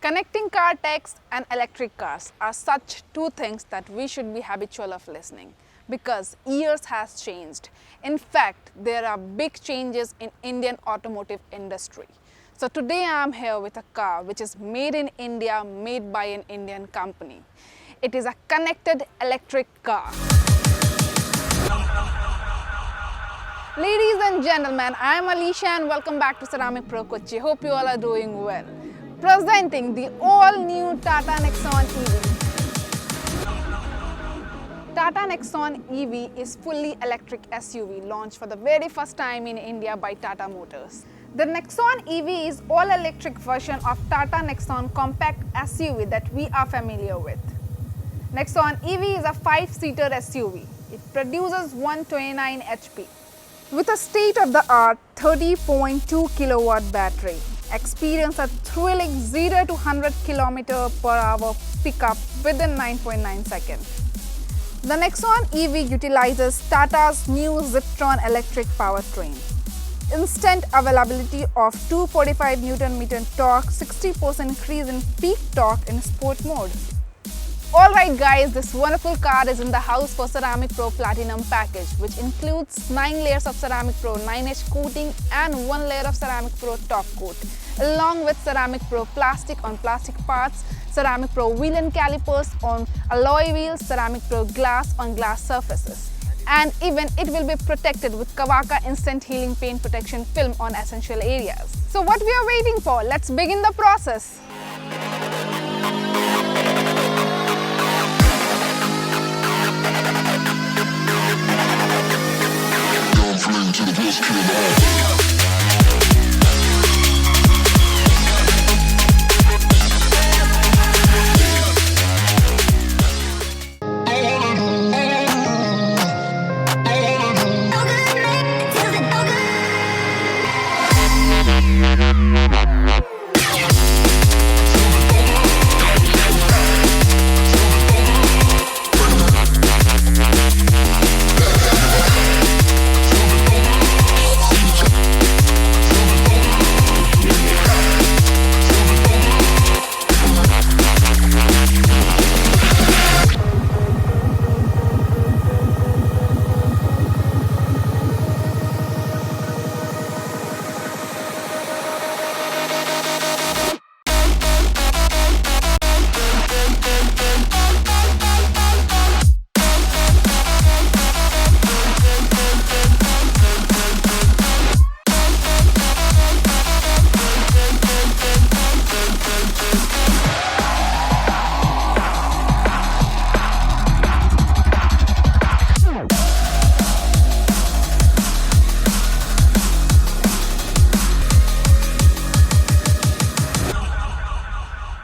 Connecting car techs and electric cars are such two things that we should be habitual of listening because years has changed. In fact, there are big changes in Indian automotive industry. So today I am here with a car which is made in India, made by an Indian company. It is a connected electric car. Ladies and gentlemen, I am Alicia and welcome back to Ceramic Pro Kochi. Hope you all are doing well. Presenting the all-new TATA Nexon EV. TATA Nexon EV is fully electric SUV launched for the very first time in India by Tata Motors. The Nexon EV is all-electric version of TATA Nexon compact SUV that we are familiar with. Nexon EV is a 5-seater SUV. It produces 129 HP. With a state-of-the-art 30.2 kilowatt battery, experience a thrilling 0 to 100 km/h pickup within 9.9 seconds. The Nexon EV utilizes Tata's new Zyptron electric powertrain. Instant availability of 245 Nm torque, 60% increase in peak torque in sport mode. Alright guys, this wonderful car is in the house for Ceramic Pro Platinum package, which includes 9 layers of Ceramic Pro 9H coating and 1 layer of Ceramic Pro top coat, along with Ceramic Pro plastic on plastic parts, Ceramic Pro wheel and calipers on alloy wheels, Ceramic Pro glass on glass surfaces. And even it will be protected with Kavaca Instant Healing Paint Protection Film on essential areas. So what we are waiting for? Let's begin the process.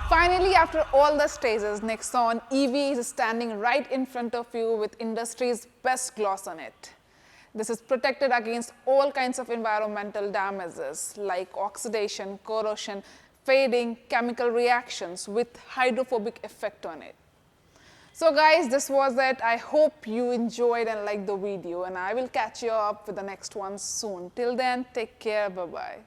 Finally, after all the stages, Nexon EV is standing right in front of you with industry's best gloss on it. This is protected against all kinds of environmental damages like oxidation, corrosion, fading, chemical reactions with hydrophobic effect on it. So guys, this was it. I hope you enjoyed and liked the video, and I will catch you up with the next one soon. Till then, take care. Bye-bye.